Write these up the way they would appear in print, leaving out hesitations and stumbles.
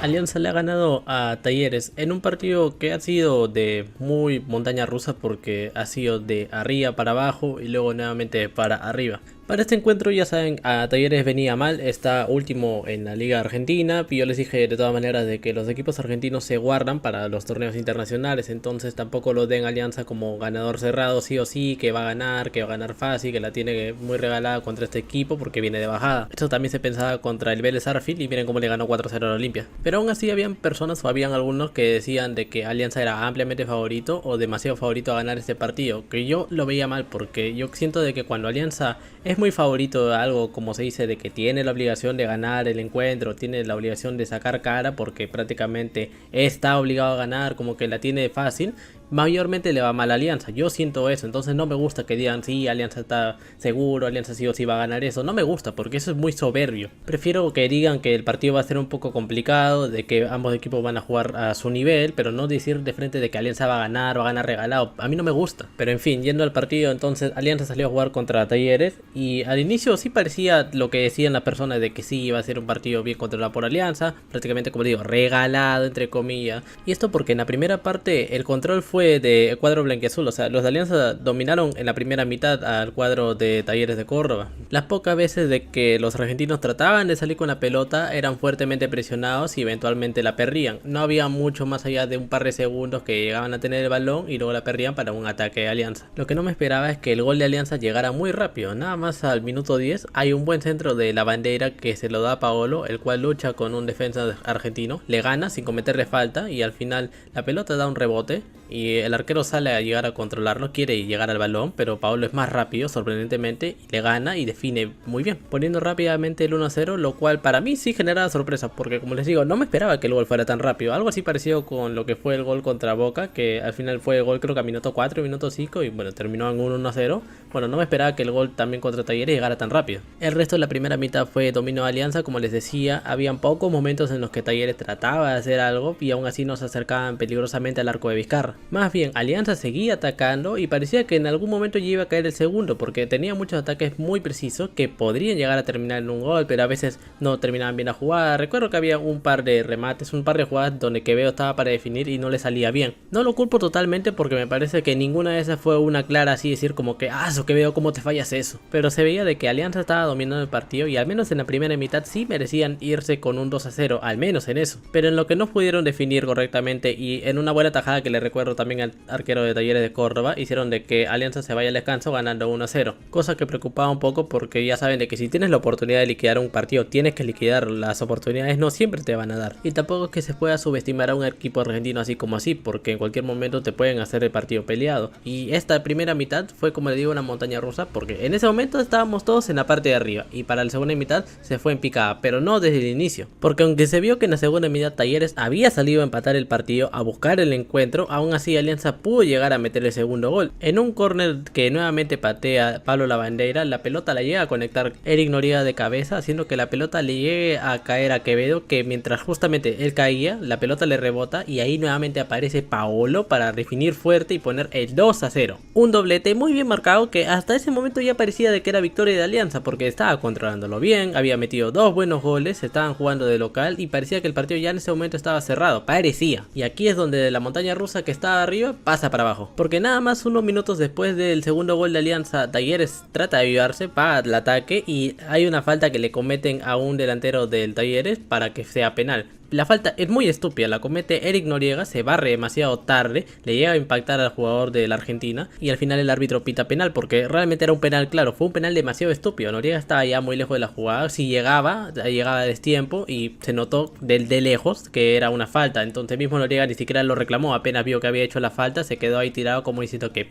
Alianza le ha ganado a Talleres en un partido que ha sido de muy montaña rusa porque ha sido de arriba para abajo y luego nuevamente para arriba. Para este encuentro ya saben, a Talleres venía mal, está último en la Liga Argentina y yo les dije de todas maneras de que los equipos argentinos se guardan para los torneos internacionales, entonces tampoco lo den Alianza como ganador cerrado sí o sí, que va a ganar, fácil, que la tiene muy regalada contra este equipo porque viene de bajada. Esto también se pensaba contra el Vélez Sarsfield y miren cómo le ganó 4-0 a la Olimpia. Pero aún así habían personas o habían algunos que decían de que Alianza era ampliamente favorito o demasiado favorito a ganar este partido, que yo lo veía mal porque yo siento de que cuando Alianza es muy favorito de algo, como se dice, de que tiene la obligación de ganar el encuentro, tiene la obligación de sacar cara porque prácticamente está obligado a ganar, como que la tiene fácil, mayormente le va mal a Alianza. Yo siento eso, entonces no me gusta que digan sí, Alianza está seguro, Alianza sí o sí va a ganar eso. No me gusta porque eso es muy soberbio. Prefiero que digan que el partido va a ser un poco complicado, de que ambos equipos van a jugar a su nivel, pero no decir de frente de que Alianza va a ganar regalado. A mí no me gusta. Pero en fin, yendo al partido, entonces Alianza salió a jugar contra Talleres y al inicio sí parecía lo que decían las personas de que sí iba a ser un partido bien controlado por Alianza, prácticamente como digo, regalado entre comillas. Y esto porque en la primera parte el control fue de cuadro blanquiazul, o sea, los de Alianza dominaron en la primera mitad al cuadro de Talleres de Córdoba. Las pocas veces de que los argentinos trataban de salir con la pelota eran fuertemente presionados y eventualmente la perdían. No había mucho más allá de un par de segundos que llegaban a tener el balón y luego la perdían para un ataque de Alianza. Lo que no me esperaba es que el gol de Alianza llegara muy rápido, nada más al minuto 10 hay un buen centro de la bandera que se lo da a Paolo, el cual lucha con un defensa argentino, le gana sin cometerle falta y al final la pelota da un rebote y el arquero sale a llegar a controlarlo, quiere llegar al balón, pero Paolo es más rápido, sorprendentemente, y le gana y define muy bien, poniendo rápidamente el 1-0, lo cual para mí sí generaba sorpresa, porque como les digo, no me esperaba que el gol fuera tan rápido, algo así parecido con lo que fue el gol contra Boca, que al final fue el gol creo que a minuto 4, minuto 5, y bueno, terminó en un 1-0, bueno, no me esperaba que el gol también contra Talleres llegara tan rápido. El resto de la primera mitad fue dominio de Alianza, como les decía, habían pocos momentos en los que Talleres trataba de hacer algo, y aún así no se acercaban peligrosamente al arco de Vizcarra. Más bien, Alianza seguía atacando y parecía que en algún momento ya iba a caer el segundo porque tenía muchos ataques muy precisos que podrían llegar a terminar en un gol, pero a veces no terminaban bien la jugada. Recuerdo que había un par de remates, un par de jugadas donde Quevedo estaba para definir y no le salía bien. No lo culpo totalmente porque me parece que ninguna de esas fue una clara así decir como que Quevedo, ¿cómo te fallas eso? Pero se veía de que Alianza estaba dominando el partido y al menos en la primera mitad sí merecían irse con un 2-0, al menos en eso. Pero en lo que no pudieron definir correctamente y en una buena tajada que le recuerdo también al arquero de Talleres de Córdoba, hicieron de que Alianza se vaya al descanso ganando 1-0, cosa que preocupaba un poco porque ya saben de que si tienes la oportunidad de liquidar un partido tienes que liquidar, las oportunidades no siempre te van a dar y tampoco es que se pueda subestimar a un equipo argentino así como así, porque en cualquier momento te pueden hacer el partido peleado y esta primera mitad fue, como les digo, una montaña rusa porque en ese momento estábamos todos en la parte de arriba y para la segunda mitad se fue en picada, pero no desde el inicio, porque aunque se vio que en la segunda mitad Talleres había salido a empatar el partido, a buscar el encuentro, aún así Alianza pudo llegar a meter el segundo gol. En un córner que nuevamente patea Pablo Lavandeira, la pelota la llega a conectar Eric Noriega de cabeza, haciendo que la pelota le llegue a caer a Quevedo, que mientras justamente él caía, la pelota le rebota y ahí nuevamente aparece Paolo para definir fuerte y poner el 2-0. Un doblete muy bien marcado que hasta ese momento ya parecía de que era victoria de Alianza porque estaba controlándolo bien, había metido dos buenos goles, se estaban jugando de local y parecía que el partido ya en ese momento estaba cerrado, parecía. Y aquí es donde la montaña rusa que estaba arriba pasa para abajo, porque nada más unos minutos después del segundo gol de Alianza, Talleres trata de avivarse, va al ataque y hay una falta que le cometen a un delantero del Talleres para que sea penal. La falta es muy estúpida, la comete Eric Noriega, se barre demasiado tarde, le llega a impactar al jugador de la Argentina y al final el árbitro pita penal porque realmente era un penal claro, fue un penal demasiado estúpido. Noriega estaba ya muy lejos de la jugada, si llegaba a destiempo y se notó de lejos que era una falta, entonces mismo Noriega ni siquiera lo reclamó, apenas vio que había hecho la falta, se quedó ahí tirado como diciendo que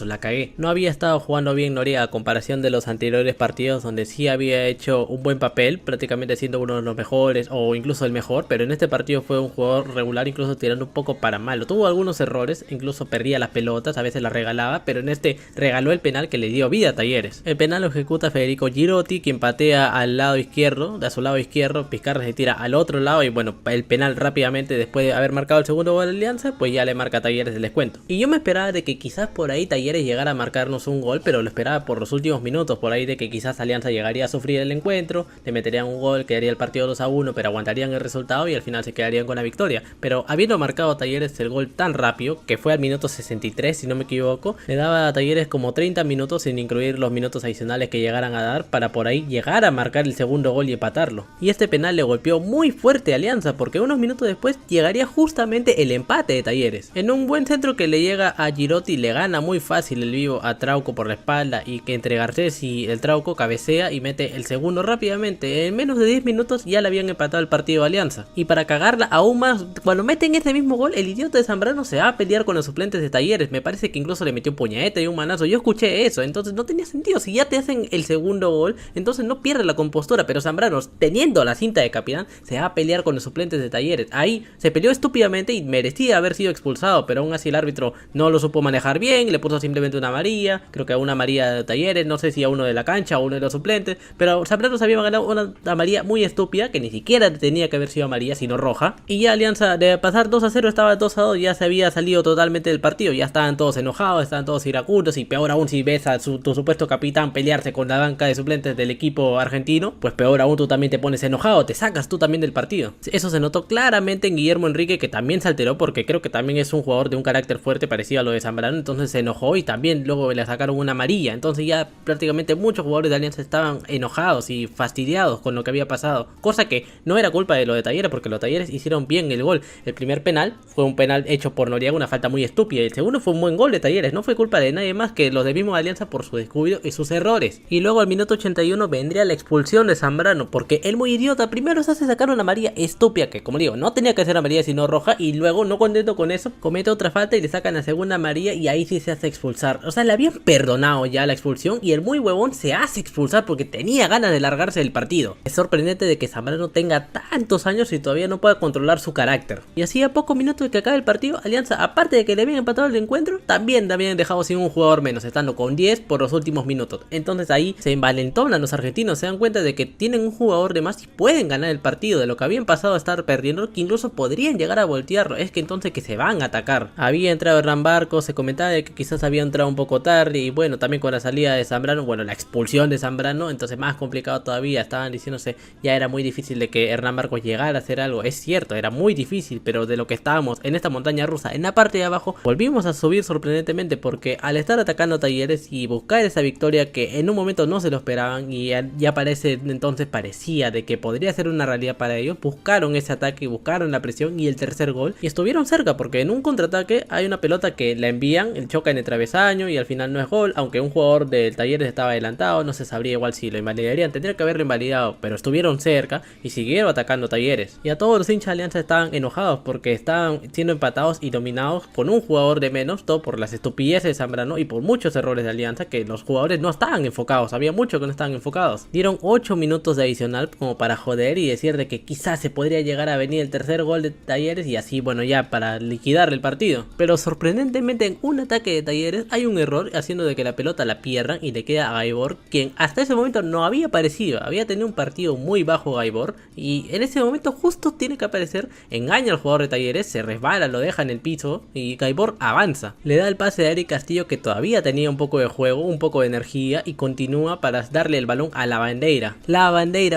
la cagué. No había estado jugando bien Noriega a comparación de los anteriores partidos donde sí había hecho un buen papel, prácticamente siendo uno de los mejores o incluso el mejor, pero en este partido fue un jugador regular, incluso tirando un poco para malo. Tuvo algunos errores, incluso perdía las pelotas, a veces las regalaba, pero en este regaló el penal que le dio vida a Talleres. El penal lo ejecuta Federico Girotti, quien patea al lado izquierdo, de a su lado izquierdo, Vizcarra se tira al otro lado y bueno, el penal rápidamente después de haber marcado el segundo gol de Alianza, pues ya le marca a Talleres el descuento. Y yo me esperaba de que quizás por ahí Talleres llegara a marcarnos un gol, pero lo esperaba por los últimos minutos, por ahí de que quizás Alianza llegaría a sufrir el encuentro, le meterían un gol, quedaría el partido 2-1, pero aguantarían el resultado complicado y al final se quedarían con la victoria. Pero habiendo marcado Talleres el gol tan rápido, que fue al minuto 63 si no me equivoco, le daba a Talleres como 30 minutos sin incluir los minutos adicionales que llegaran a dar para por ahí llegar a marcar el segundo gol y empatarlo. Y este penal le golpeó muy fuerte a Alianza porque unos minutos después llegaría justamente el empate de Talleres. En un buen centro que le llega a Girotti, le gana muy fácil el vivo a Trauco por la espalda y que entre Garcés y el Trauco cabecea y mete el segundo rápidamente. En menos de 10 minutos ya le habían empatado el partido a Alianza. Y para cagarla aún más, cuando meten ese mismo gol, el idiota de Zambrano se va a pelear con los suplentes de Talleres. Me parece que incluso le metió un puñete y un manazo. Yo escuché eso, entonces no tenía sentido. Si ya te hacen el segundo gol, entonces no pierdes la compostura. Pero Zambrano, teniendo la cinta de capitán, se va a pelear con los suplentes de Talleres. Ahí se peleó estúpidamente y merecía haber sido expulsado, pero aún así el árbitro no lo supo manejar bien, le puso simplemente una amarilla, creo que a una amarilla de Talleres, no sé si a uno de la cancha o a uno de los suplentes, pero Zambrano se había ganado una amarilla muy estúpida, que ni siquiera tenía que haber sido amarilla, sino roja, y ya Alianza de pasar 2-0 estaba 2-2, ya se había salido totalmente del partido, ya estaban todos enojados, estaban todos iracundos, y peor aún si ves a tu supuesto capitán pelearse con la banca de suplentes del equipo argentino, pues peor aún tú también te pones enojado, te sacas tú también del partido. Eso se notó claramente en Guillermo Enrique, que también se alteró porque creo que también es un jugador de un carácter fuerte parecido a lo de Zambrano, entonces se enojó y también luego le sacaron una amarilla, entonces ya prácticamente muchos jugadores de Alianza estaban enojados y fastidiados con lo que había pasado, cosa que no era culpa de lo de Talleres porque los Talleres hicieron bien el gol. El primer penal fue un penal hecho por Noriega, una falta muy estúpida, y el segundo fue un buen gol de Talleres, no fue culpa de nadie más que los de mismo Alianza por su descuido y sus errores. Y luego al minuto 81 vendría la expulsión de Zambrano porque él muy idiota primero se hace sacar una amarilla estúpida que, como digo, no tenía que ser amarilla sino roja, y luego no contento con eso comete otra falta y le sacan la segunda amarilla y ahí sí se hace expulsar. O sea, le habían perdonado ya la expulsión y el muy huevón se hace expulsar porque tenía ganas de largarse del partido. Es sorprendente de que Zambrano tenga tantos años y todavía no pueda controlar su carácter. Y así a pocos minutos de que acabe el partido, Alianza, aparte de que le habían empatado el encuentro, también le habían dejado sin un jugador menos, estando con 10 por los últimos minutos. Entonces ahí se envalentonan los argentinos, se dan cuenta de que tienen un jugador de más y pueden ganar el partido, de lo que habían pasado a estar perdiendo, que incluso podrían llegar a voltearlo. Es que entonces que se van a atacar. Había entrado Hernán Barcos, se comentaba de que quizás había entrado un poco tarde, y bueno, también con la salida de Zambrano, bueno, la expulsión de Zambrano, entonces más complicado todavía. Estaban diciéndose, ya era muy difícil de que Hernán Barcos llegara a hacer algo. Es cierto, era muy difícil, pero de lo que estábamos en esta montaña rusa, en la parte de abajo, volvimos a subir sorprendentemente, porque al estar atacando Talleres y buscar esa victoria que en un momento no se lo esperaban, y ya parece, entonces parecía de que podría ser una realidad para ellos, buscaron ese ataque, buscaron la presión y el tercer gol, y estuvieron cerca, porque en un contraataque hay una pelota que la envían, el choca en el travesaño y al final no es gol, aunque un jugador del Talleres estaba adelantado, no se sabría igual si lo invalidarían, tendría que haberlo invalidado, pero estuvieron cerca y siguieron atacando Talleres. Y a todos los hinchas de Alianza estaban enojados porque estaban siendo empatados y dominados con un jugador de menos, todo por las estupideces de Zambrano y por muchos errores de Alianza, que los jugadores no estaban enfocados, había muchos que no estaban enfocados. Dieron 8 minutos de adicional como para joder y decir de que quizás se podría llegar a venir el tercer gol de Talleres y así, bueno, ya para liquidar el partido. Pero sorprendentemente en un ataque de Talleres hay un error haciendo de que la pelota la pierdan y le queda a Gaibor, quien hasta ese momento no había aparecido, había tenido un partido muy bajo Gaibor, y en ese momento justo tiene que aparecer, engaña al jugador de Talleres, se resbala, lo deja en el piso y Gaibor avanza, le da el pase a Eric Castillo, que todavía tenía un poco de juego, un poco de energía, y continúa para darle el balón a Lavandeira,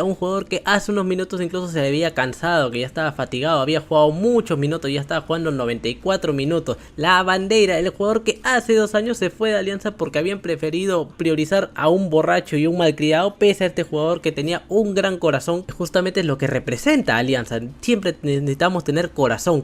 un jugador que hace unos minutos incluso se veía cansado, que ya estaba fatigado, había jugado muchos minutos, ya estaba jugando 94 minutos. Lavandeira, el jugador que hace 2 años se fue de Alianza porque habían preferido priorizar a un borracho y un malcriado, pese a este jugador que tenía un gran corazón, justamente es lo que representa Alianza. Siempre necesitamos tener corazón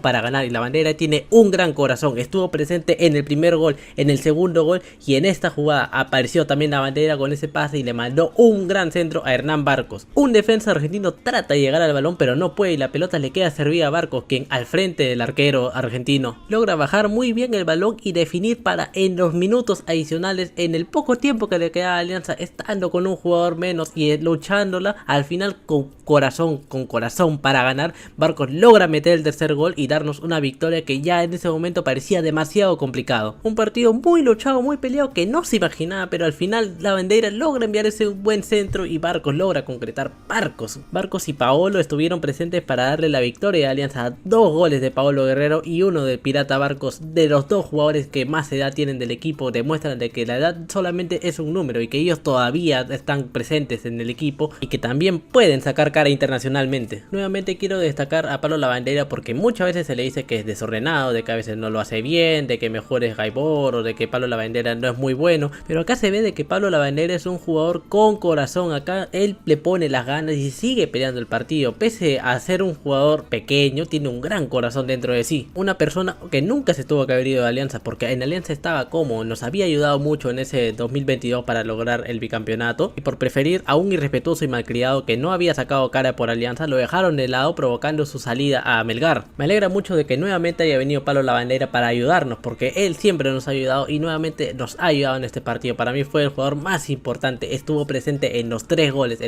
para ganar, y Lavandeira tiene un gran corazón, estuvo presente en el primer gol, en el segundo gol, y en esta jugada apareció también Lavandeira con ese pase y le mandó un gran centro a Hernán Barcos. Un defensa argentino trata de llegar al balón pero no puede, y la pelota le queda servida a Barcos, quien al frente del arquero argentino logra bajar muy bien el balón y definir para en los minutos adicionales, en el poco tiempo que le queda a Alianza, estando con un jugador menos y luchándola, al final con corazón para ganar, Barcos logra meter el tercer gol y darnos una victoria que ya en ese momento parecía demasiado complicado. Un partido muy luchado, muy peleado, que no se imaginaba, pero al final Lavandeira logra enviar ese buen centro y Barcos logra concretar. Barcos y Paolo estuvieron presentes para darle la victoria a Alianza. 2 goles de Paolo Guerrero y uno de Pirata Barcos, de los 2 jugadores que más edad tienen del equipo, demuestran de que la edad solamente es un número y que ellos todavía están presentes en el equipo y que también pueden sacar cara internacionalmente. diferente. Nuevamente quiero destacar a Pablo Lavandera porque muchas veces se le dice que es desordenado, de que a veces no lo hace bien, de que mejor es Gaibor o de que Pablo Lavandera no es muy bueno, pero acá se ve de que Pablo Lavandera es un jugador con corazón. Acá él le pone las ganas y sigue peleando el partido, pese a ser un jugador pequeño, tiene un gran corazón dentro de sí, una persona que nunca se tuvo que haber ido de Alianza porque en Alianza estaba cómodo, nos había ayudado mucho en ese 2022 para lograr el bicampeonato, y por preferir a un irrespetuoso y malcriado que no había sacado cara por Alianza, lo dejaron de lado provocando su salida a Melgar. Me alegra mucho de que nuevamente haya venido Pablo Lavandera para ayudarnos, porque él siempre nos ha ayudado y nuevamente nos ha ayudado en este partido. Para mí fue el jugador más importante, estuvo presente en los 3 goles,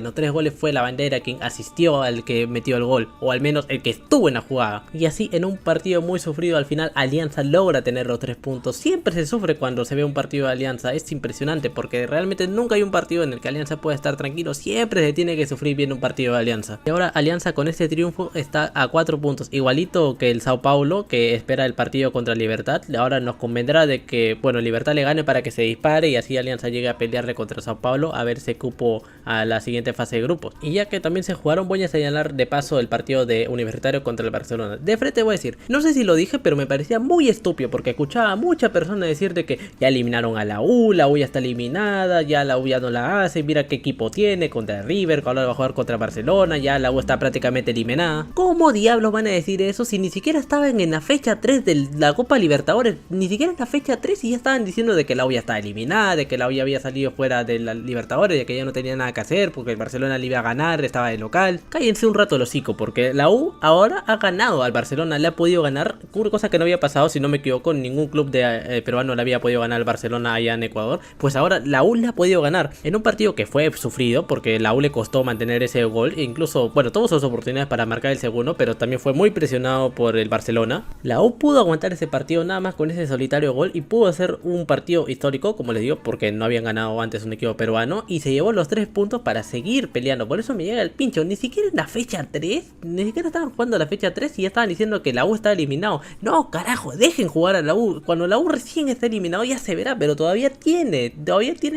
fue Lavandera quien asistió al que metió el gol, o al menos el que estuvo en la jugada, y así en un partido muy sufrido al final Alianza logra tener los 3 puntos. Siempre se sufre cuando se ve un partido de Alianza, es impresionante porque realmente nunca hay un partido en el que Alianza pueda estar tranquilo, siempre se tiene que sufrir viendo un partido de Alianza. Y ahora Alianza con este triunfo está a 4 puntos, igualito que el Sao Paulo, que espera el partido contra Libertad. Ahora nos convendrá de que, bueno, Libertad le gane para que se dispare y así Alianza llegue a pelearle contra Sao Paulo a ver si cupo a la siguiente fase de grupos. Y ya que también se jugaron, voy a señalar de paso el partido de Universitario contra el Barcelona. De frente voy a decir, no sé si lo dije, pero me parecía muy estúpido porque escuchaba a muchas personas decir de que ya eliminaron a la U ya está eliminada, ya la U ya no la hace, mira qué equipo tiene contra River, que ahora va a jugar contra Barcelona, ya la U está prácticamente eliminada. ¿Cómo diablos van a decir eso si ni siquiera estaban en la fecha 3 de la Copa Libertadores? Ni siquiera en la fecha 3 y ya estaban diciendo de que la U ya está eliminada, de que la U ya había salido fuera de la Libertadores, de que ya no tenía nada que hacer porque el Barcelona le iba a ganar, estaba de local. Cállense un rato el hocico porque la U ahora ha ganado al Barcelona, le ha podido ganar, cosa que no había pasado, si no me equivoco, ningún club de peruano le había podido ganar al Barcelona allá en Ecuador. Pues ahora la U le ha podido ganar en un partido que fue sufrido porque la U le costó mantener ese gol e incluso, bueno, tuvo sus oportunidades para marcar el segundo, pero también fue muy presionado por el Barcelona. La U pudo aguantar ese partido nada más con ese solitario gol y pudo hacer un partido histórico, como les digo, porque no habían ganado antes un equipo peruano y se llevó los 3 puntos para seguir peleando. Por eso me llega el pincho, ni siquiera en la fecha 3, ni siquiera estaban jugando la fecha 3 y ya estaban diciendo que la U está eliminado. No, carajo, dejen jugar a la U. Cuando la U recién está eliminado ya se verá, pero todavía tiene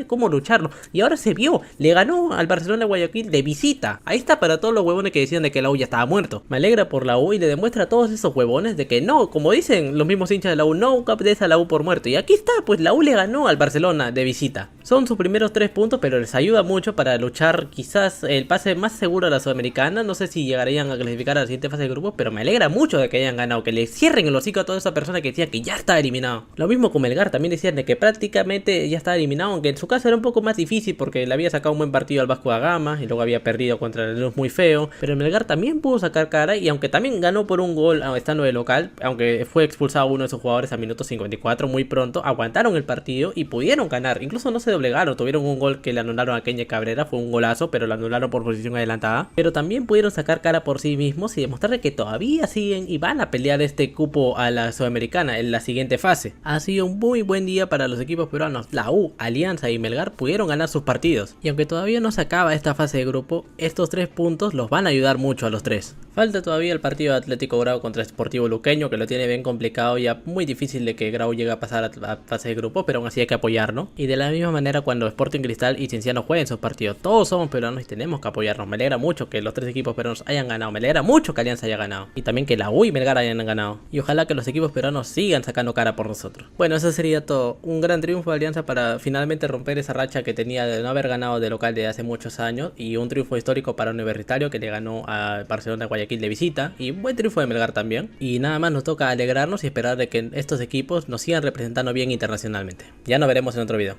cómo lucharlo. Y ahora se vio, le ganó al Barcelona de Guayaquil de visita. Ahí está para todos los huevones que decían de que la U ya estaba muerto. Me alegra por la U y le demuestra a todos esos huevones de que no, como dicen los mismos hinchas de la U, no des a la U por muerto. Y aquí está, pues la U le ganó al Barcelona de visita. Son sus primeros 3 puntos, pero les ayuda mucho para luchar quizás el pase más seguro a la Sudamericana. No sé si llegarían a clasificar a la siguiente fase de grupos, pero me alegra mucho de que hayan ganado, que le cierren el hocico a toda esa persona que decía que ya está eliminado. Lo mismo con Melgar, también decían de que prácticamente ya estaba eliminado, aunque en su caso era un poco más difícil porque le había sacado un buen partido al Vasco da Gama y luego había perdido contra el Lanús muy feo, pero el Melgar también pudo sacar cara y aunque también ganó por un gol estando de local, aunque fue expulsado uno de sus jugadores a minuto 54 muy pronto, aguantaron el partido y pudieron ganar, incluso no se doblegaron, tuvieron un gol que le anularon a Kenia Cabrera, fue un golazo, pero lo anularon por posición adelantada, pero también pudieron sacar cara por sí mismos y demostrarle que todavía siguen y van a pelear este cupo a la Sudamericana en la siguiente fase. Ha sido un muy buen día para los equipos peruanos. La U, Alianza y Melgar pudieron ganar sus partidos y aunque todavía no se acaba esta fase de grupo, estos 3 puntos los van a ayudar mucho a los 3. Falta todavía el partido de Atlético Grau contra Sportivo Luqueño, que lo tiene bien complicado, ya muy difícil de que Grau llegue a pasar a fase de grupo, pero aún así hay que apoyarlo. Y de la misma manera cuando Sporting Cristal y Cienciano jueguen sus partidos, todos somos peruanos y tenemos que apoyarnos. Me alegra mucho que los 3 equipos peruanos hayan ganado, me alegra mucho que Alianza haya ganado y también que la U y Melgar hayan ganado, y ojalá que los equipos peruanos sigan sacando cara por nosotros. Bueno, eso sería todo, un gran triunfo de Alianza para finalmente romper esa racha que tenía de no haber ganado de local desde hace muchos años, y un triunfo histórico para Universitario que le ganó a Barcelona de Guayaquil de visita, y un buen triunfo de Melgar también. Y nada más nos toca alegrarnos y esperar de que estos equipos nos sigan representando bien internacionalmente. Ya nos veremos en otro video.